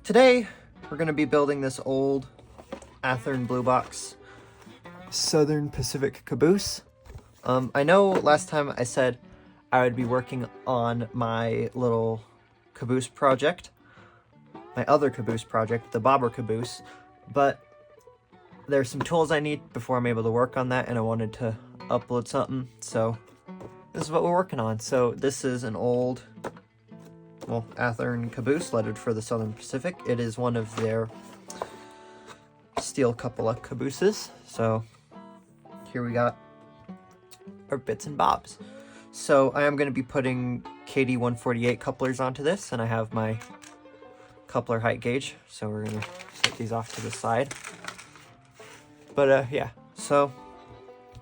Today, we're going to be building this old Athearn Blue Box Southern Pacific Caboose. I know last time I said I would be working on my little caboose project, my other caboose project, the bobber caboose, but there's some tools I need before I'm able to work on that, and I wanted to upload something, so this is what we're working on. So this is an old, well, Athearn caboose lettered for the Southern Pacific. It is one of their Steel Cupola Cabooses. So here we got our bits and bobs. So I am going to be putting KD 148 couplers onto this, and I have my coupler height gauge, so we're going to set these off to the side. But yeah, so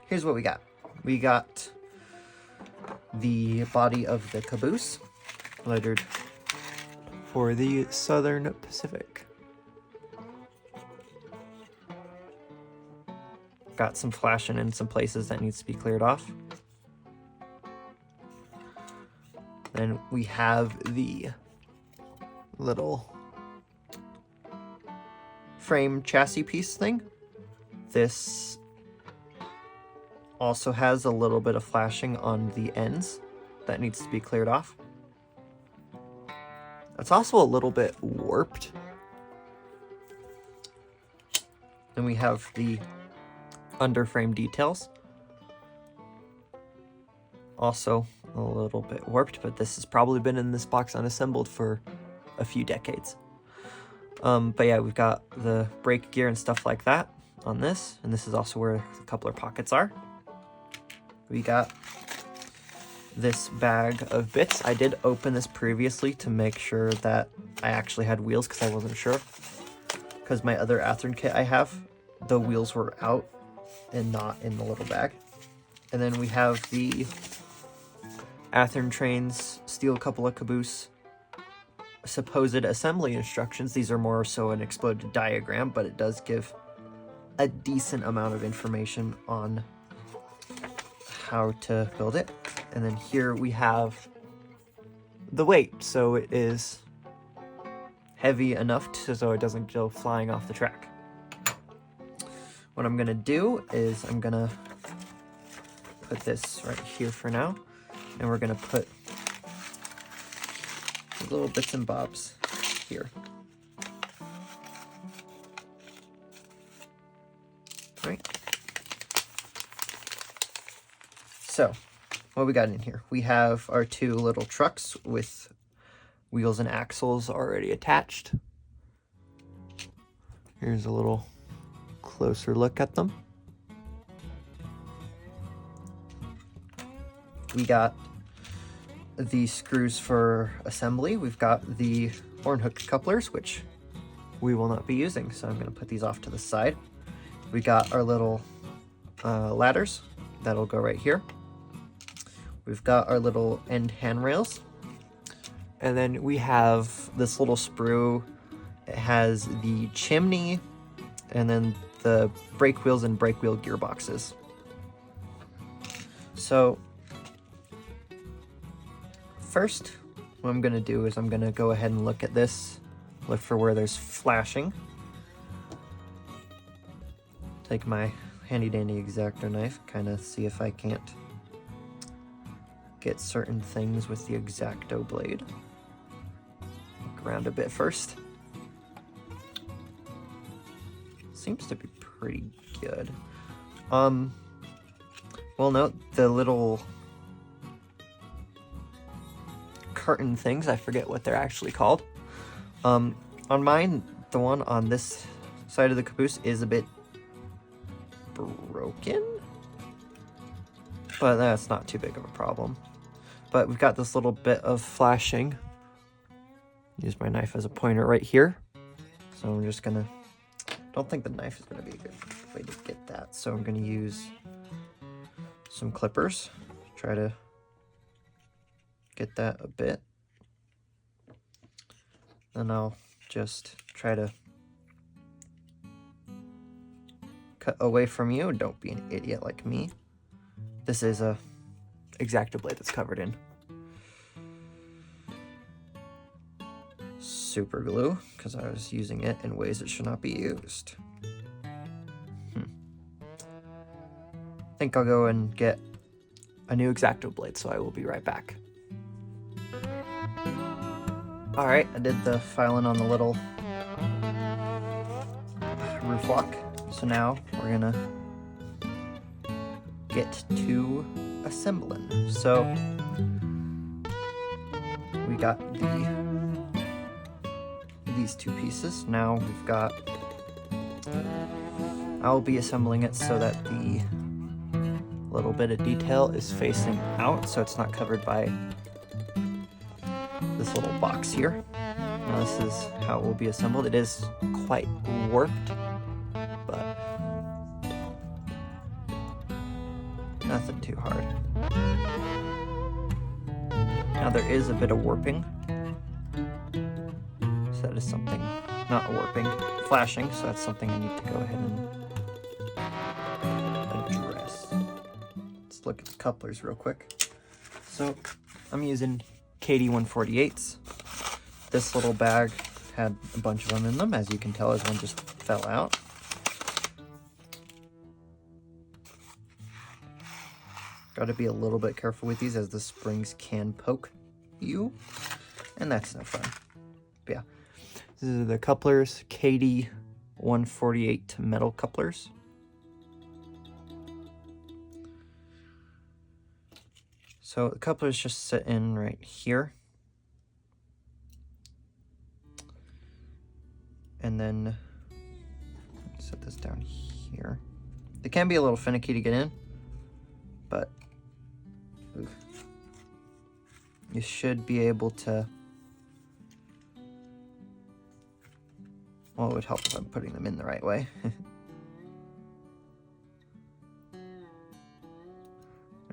here's what we got. We got the body of the caboose, lettered for the Southern Pacific. Got some flashing in some places that needs to be cleared off. Then we have the little frame chassis piece thing. This also has a little bit of flashing on the ends that needs to be cleared off. It's also a little bit warped. Then we have the underframe details. Also a little bit warped, but this has probably been in this box unassembled for a few decades. But yeah, we've got the brake gear and stuff like that on this, and this is also where the coupler pockets are. We got this bag of bits. I did open this previously to make sure that I actually had wheels, because I wasn't sure. Because my other Athearn kit I have, the wheels were out and not in the little bag. And then we have the Athearn Trains Steel Cupola Caboose supposed assembly instructions. These are more so an exploded diagram, but it does give a decent amount of information on how to build it. And then here we have the weight, so it is heavy enough so it doesn't go flying off the track. What I'm gonna do is I'm gonna put this right here for now, and we're gonna put the little bits and bobs here. Right. So, what we got in here? We have our two little trucks with wheels and axles already attached. Here's a little closer look at them. We got the screws for assembly. We've got the horn hook couplers, which we will not be using, so I'm going to put these off to the side. We got our little ladders that'll go right here. We've got our little end handrails, and then we have this little sprue. It has the chimney and then the brake wheels and brake wheel gearboxes. So first, what I'm going to do is I'm going to go ahead and look at this, look for where there's flashing. Take my handy dandy X-Acto knife, kind of see if I can't get certain things with the X-Acto blade. Look around a bit first. Seems to be pretty good. Well, no, the little curtain things, I forget what they're actually called. On mine, the one on this side of the caboose is a bit broken, but that's not too big of a problem. But we've got this little bit of flashing. Use my knife as a pointer right here. So I'm just gonna, don't think the knife is gonna be a good way to get that. So I'm gonna use some clippers, try to get that a bit. Then I'll just try to cut away from you. Don't be an idiot like me. This is a X-Acto blade that's covered in. super glue because I was using it in ways it should not be used. I think I'll go and get a new X-Acto blade, so I will be right back. Alright, I did the filing on the little roof lock, so now we're gonna get to assembling. So we got these two pieces. Now we've got, I'll be assembling it so that the little bit of detail is facing out, so it's not covered by this little box here. Now this is how it will be assembled. It is quite warped, but nothing too hard. Now there is a bit of warping, so that is something, not warping, flashing, so that's something I need to go ahead and address. Let's look at the couplers real quick. So I'm using KD 148s. This little bag had a bunch of them in them, as you can tell, as one just fell out. Got to be a little bit careful with these, as the springs can poke you, and that's no fun. But yeah, these are the couplers, KD 148 metal couplers. So the couplers just sit in right here. And then set this down here. They can be a little finicky to get in, but you should be able to. Well, it would help if I'm putting them in the right way.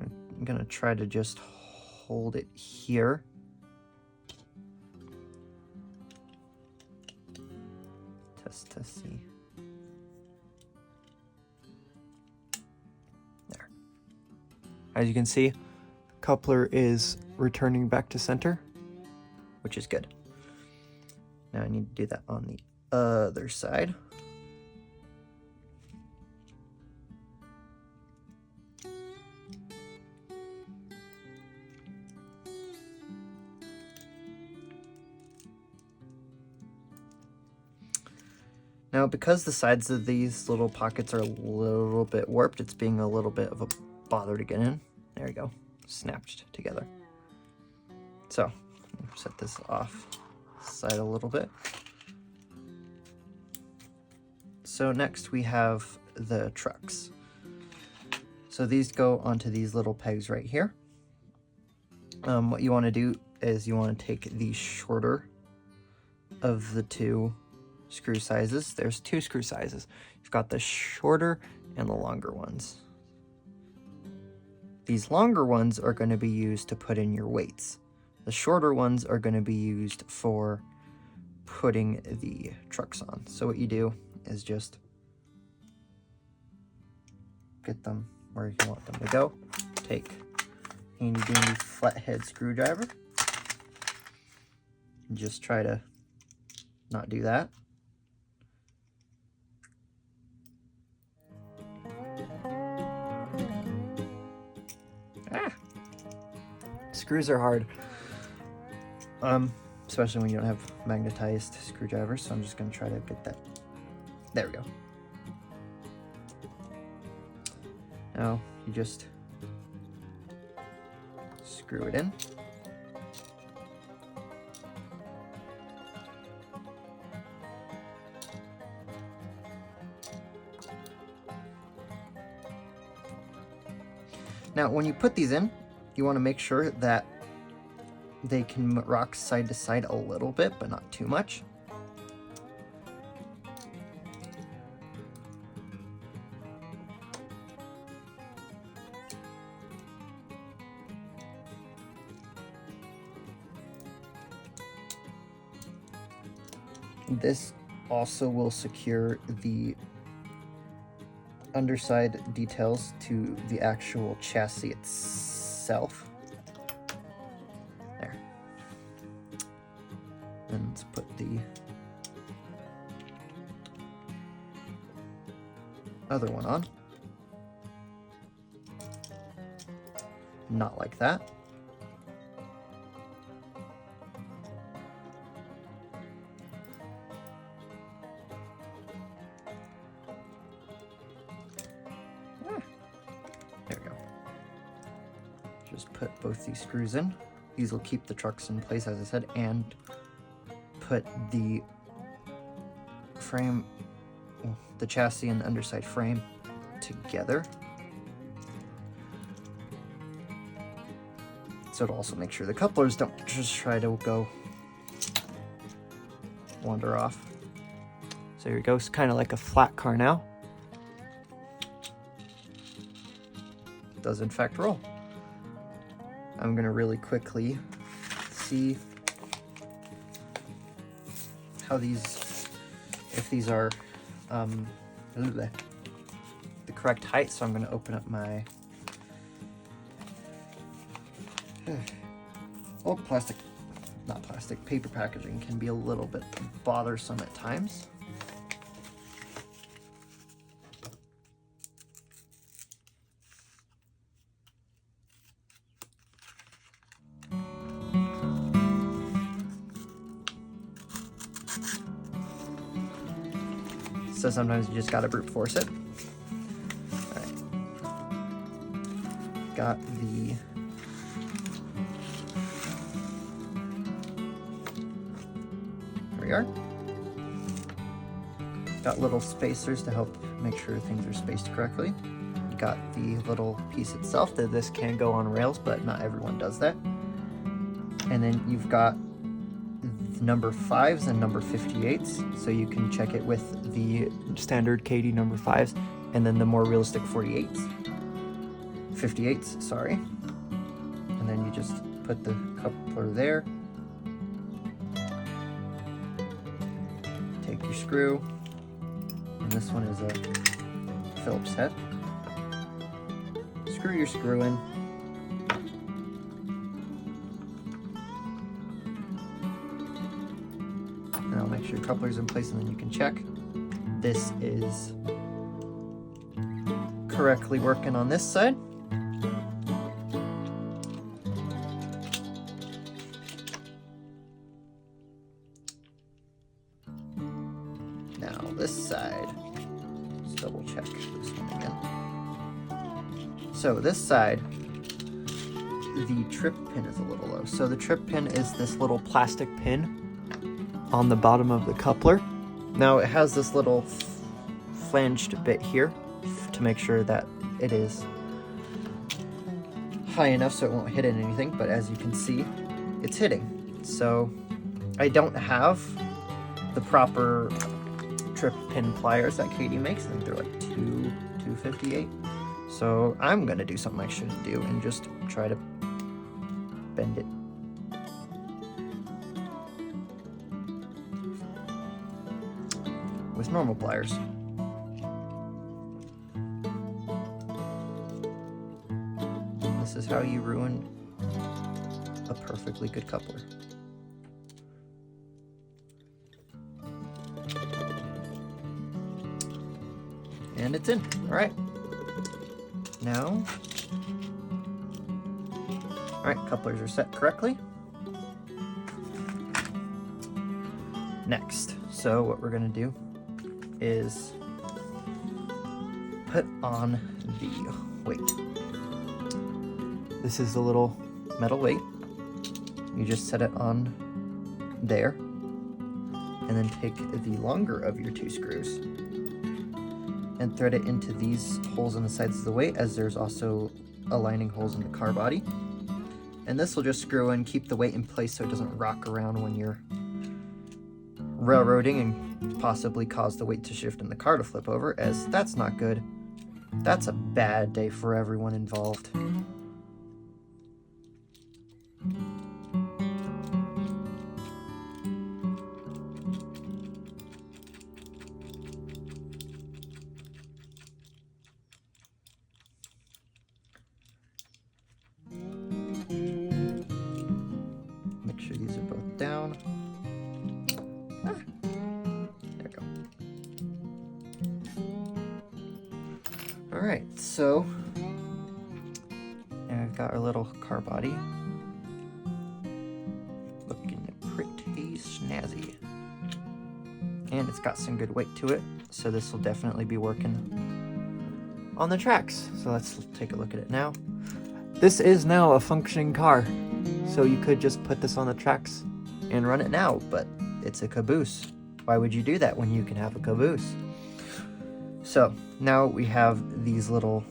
I'm gonna try to just hold it here. Test, see. There. As you can see, coupler is returning back to center, which is good. Now I need to do that on the other side. Now, because the sides of these little pockets are a little bit warped, it's being a little bit of a bother to get in. There you go, snapped together. So, set this off side a little bit. So next we have the trucks. So these go onto these little pegs right here. What you want to do is you want to take the shorter of the two screw sizes. There's two screw sizes. You've got the shorter and the longer ones. These longer ones are going to be used to put in your weights. The shorter ones are going to be used for putting the trucks on. So what you do is just get them where you want them to go. Take a handy dandy flathead screwdriver and just try to not do that. Screws are hard, especially when you don't have magnetized screwdrivers, so I'm just going to try to get that. There we go. Now you just screw it in. Now when you put these in, you want to make sure that they can rock side to side a little bit, but not too much. This also will secure the underside details to the actual chassis itself. There. And let's put the other one on. Not like that. There we go. Just put both these screws in. These will keep the trucks in place, as I said, and put the frame, the chassis and the underside frame together. So it'll also make sure the couplers don't just try to wander off. So here it goes, kind of like a flat car now. It does in fact roll. I'm gonna really quickly see how if these are the correct height. So I'm gonna open up my old paper packaging can be a little bit bothersome at times. So sometimes you just gotta brute force it. All right. Got the there we are. Got little spacers to help make sure things are spaced correctly. Got the little piece itself that this can go on rails, but not everyone does that. And then you've got number 5s and number 58s, so you can check it with the standard KD number 5s and then the more realistic 58s, sorry. And then you just put the coupler there, take your screw, and this one is a Phillips head. Screw your screw in. Now make sure your coupler's in place and then you can check. This is correctly working on this side. Now this side, let's double check this one again. So this side, the trip pin is a little low. So the trip pin is this little plastic pin on the bottom of the coupler. Now it has this little flanged bit here to make sure that it is high enough so it won't hit anything, but as you can see, it's hitting. So I don't have the proper trip pin pliers that Katie makes. I think they're like 258. So I'm gonna do something I shouldn't do and just try to bend it. With normal pliers. This is how you ruin a perfectly good coupler. And it's in. All right. Now, all right, couplers are set correctly. Next, so what we're gonna do is put on the weight. This is a little metal weight. You just set it on there, and then take the longer of your 2 screws and thread it into these holes in the sides of the weight, as there's also aligning holes in the car body. And this will just screw in, keep the weight in place so it doesn't rock around when you're railroading and possibly cause the weight to shift and the car to flip over, as that's not good. That's a bad day for everyone involved. Make sure these are both down. There we go. Alright, so now we've got our little car body. Looking pretty snazzy. And it's got some good weight to it, so this will definitely be working on the tracks. So let's take a look at it now. This is now a functioning car, so you could just put this on the tracks and run it now, but it's a caboose. Why would you do that when you can have a caboose? So now we have these little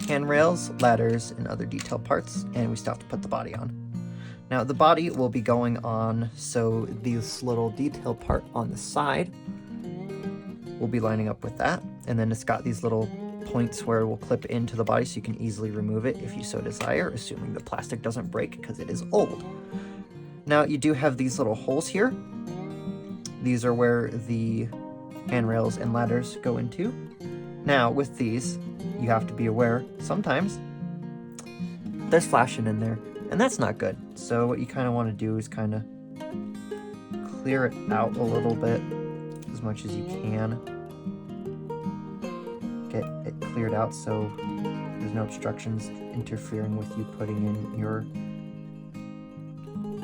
handrails, ladders, and other detail parts, and we still have to put the body on. Now the body will be going on, so this little detail part on the side will be lining up with that, and then it's got these little points where it will clip into the body so you can easily remove it if you so desire, assuming the plastic doesn't break because it is old. Now you do have these little holes here. These are where the handrails and ladders go into. Now with these, you have to be aware sometimes there's flashing in there, and that's not good. So what you kind of want to do is kind of clear it out a little bit as much as you can. Get it cleared out so there's no obstructions interfering with you putting in your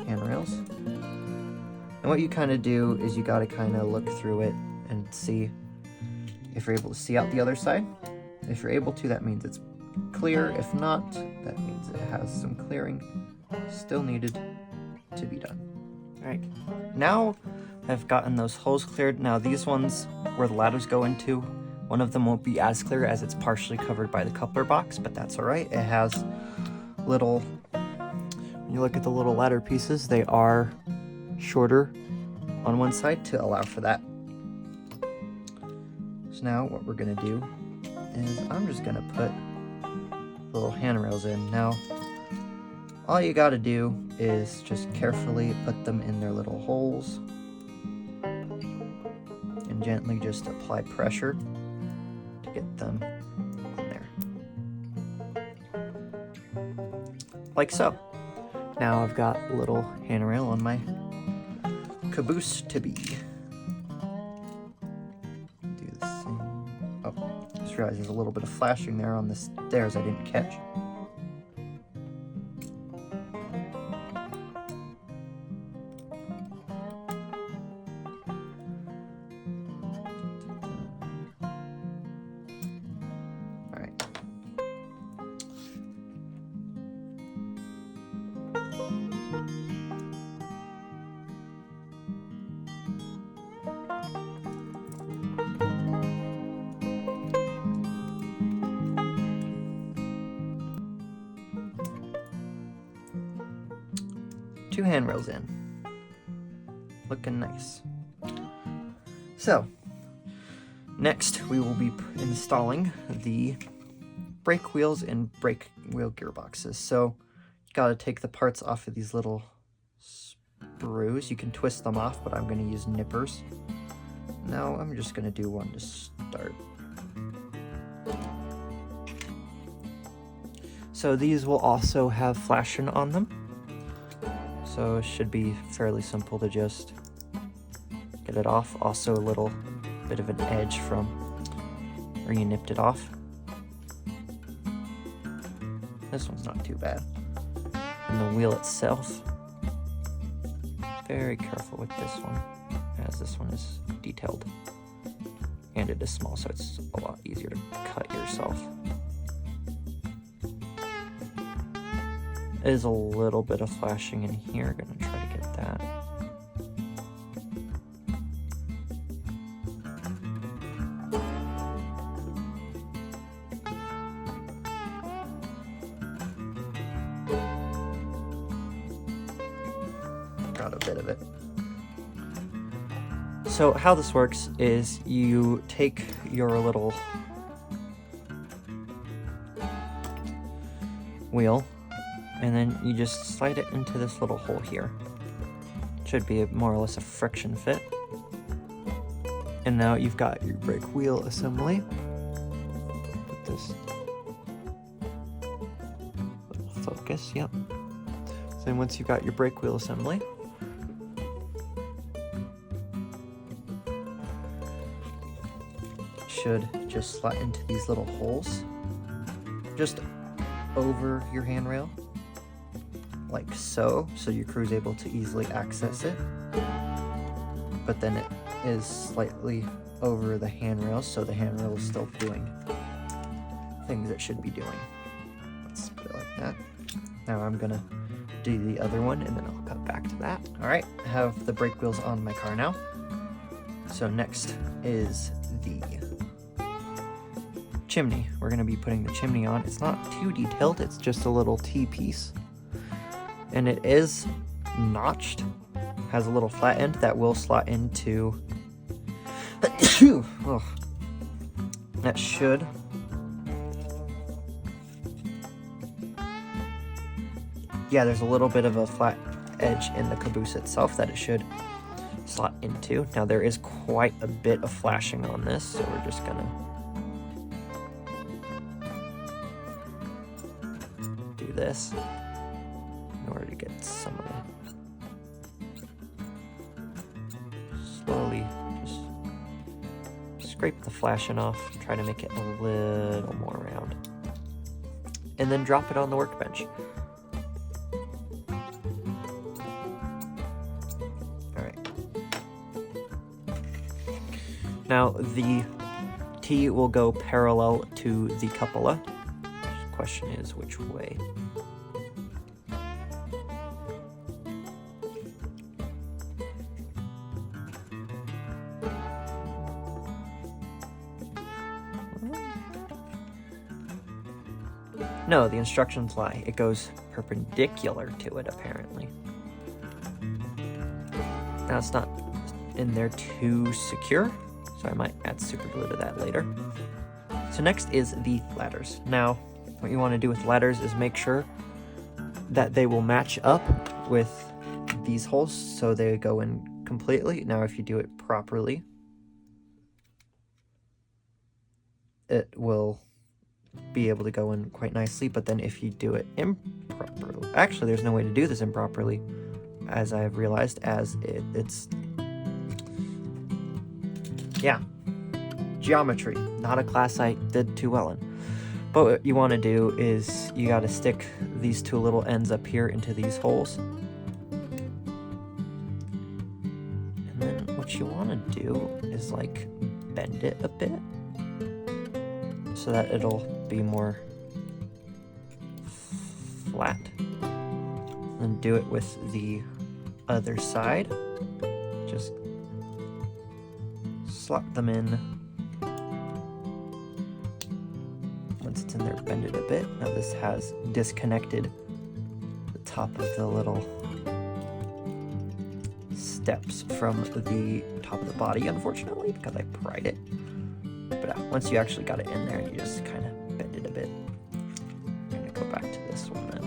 handrails. And what you kind of do is you got to kind of look through it and see if you're able to see out the other side. If you're able to, that means it's clear. If not, that means it has some clearing still needed to be done. All right, now I've gotten those holes cleared. Now these ones where the ladders go into, one of them won't be as clear as it's partially covered by the coupler box, but that's all right. It has little, when you look at the little ladder pieces, they are shorter on one side to allow for that. So now what we're gonna do is I'm just gonna put little handrails in. Now, all you gotta do is just carefully put them in their little holes and gently just apply pressure to get them in there. Like so. Now I've got a little handrail on my caboose to be. Do the same. Oh, just realized there's a little bit of flashing there on the stairs I didn't catch. Two handrails in. Looking nice. So, next we will be installing the brake wheels and brake wheel gearboxes. So, you gotta take the parts off of these little sprues. You can twist them off, but I'm gonna use nippers. Now, I'm just gonna do one to start. So these will also have flashing on them. So it should be fairly simple to just get it off. Also a little bit of an edge from where you nipped it off. This one's not too bad. And the wheel itself, very careful with this one, as this one is detailed. And it is small, so it's a lot easier to cut yourself. There's a little bit of flashing in here. Gonna try to get that. Got a bit of it. So how this works is you take your little wheel and then you just slide it into this little hole here. Should be more or less a friction fit. And now you've got your brake wheel assembly. Put this little focus, yep. So then once you've got your brake wheel assembly, should just slot into these little holes just over your handrail, like so your crew is able to easily access it. But then it is slightly over the handrail, so the handrail is still doing things it should be doing. Let's put it like that. Now I'm gonna do the other one and then I'll cut back to that. All right, I have the brake wheels on my car now. So next is the chimney. We're gonna be putting the chimney on. It's not too detailed, it's just a little T-piece. And it is notched, has a little flat end that will slot into, oh, that should, yeah, there's a little bit of a flat edge in the caboose itself that it should slot into. Now there is quite a bit of flashing on this, so we're just gonna do this in order to get some of the, slowly just scrape the flashing off, try to make it a little more round, and then drop it on the workbench. Now the T will go parallel to the cupola. The question is which way. No, the instructions lie. It goes perpendicular to it, apparently. Now it's not in there too secure, so I might add super glue to that later. So next is the ladders. Now, what you want to do with ladders is make sure that they will match up with these holes so they go in completely. Now, if you do it properly, it will be able to go in quite nicely, but then if you do it improperly, actually there's no way to do this improperly, as I have realized, as it's yeah, geometry, not a class I did too well in. But what you want to do is you got to stick these two little ends up here into these holes, and then what you want to do is like bend it a bit so that it'll be more flat. And do it with the other side. Just slot them in. Once it's in there, bend it a bit. Now this has disconnected the top of the little steps from the top of the body, unfortunately, because I pried it. But once you actually got it in there, you just kind of bend it a bit. I'm gonna go back to this one then.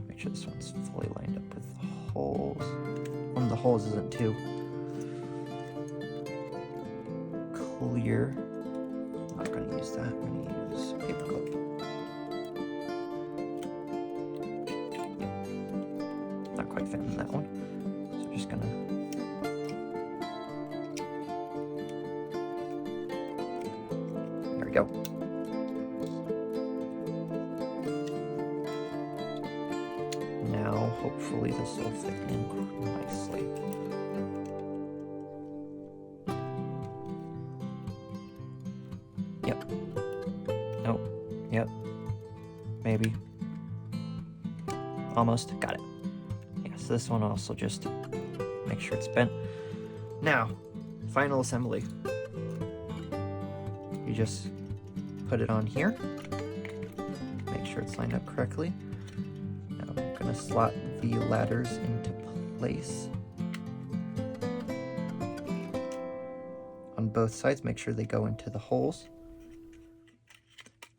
Make sure this one's fully lined up with the holes. One of the holes isn't too clear. I'm not going to use that. I'm going to use paper clip. Not quite found that one. So I'm just going to go. Now, hopefully this will fit in nicely. Yep. Nope. Yep. Maybe. Almost. Got it. Yeah, so this one also just make sure it's bent. Now, final assembly. You just put it on here, make sure it's lined up correctly. Now I'm going to slot the ladders into place on both sides, make sure they go into the holes.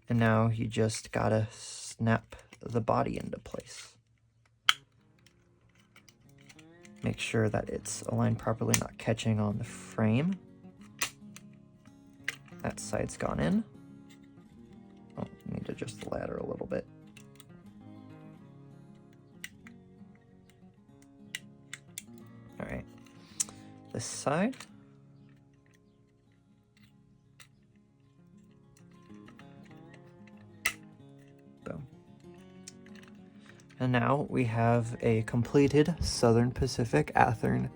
And now you just gotta snap the body into place. Make sure that it's aligned properly, not catching on the frame. That side's gone in. Oh, need to adjust the ladder a little bit. All right, this side. And now we have a completed Southern Pacific Athearn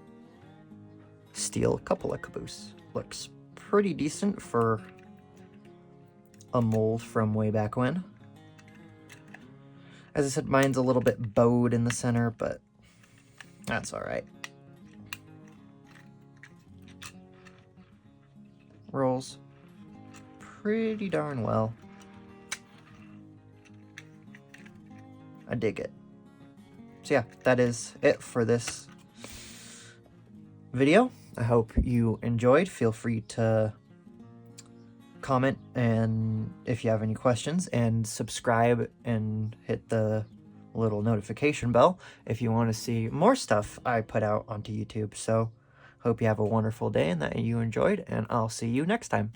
Steel Cupola Caboose. Looks pretty decent for a mold from way back when. As I said, mine's a little bit bowed in the center, but that's alright. Rolls pretty darn well. I dig it. So yeah, that is it for this video. I hope you enjoyed. Feel free to comment and if you have any questions, and subscribe and hit the little notification bell if you want to see more stuff I put out onto YouTube. So hope you have a wonderful day and that you enjoyed, and I'll see you next time.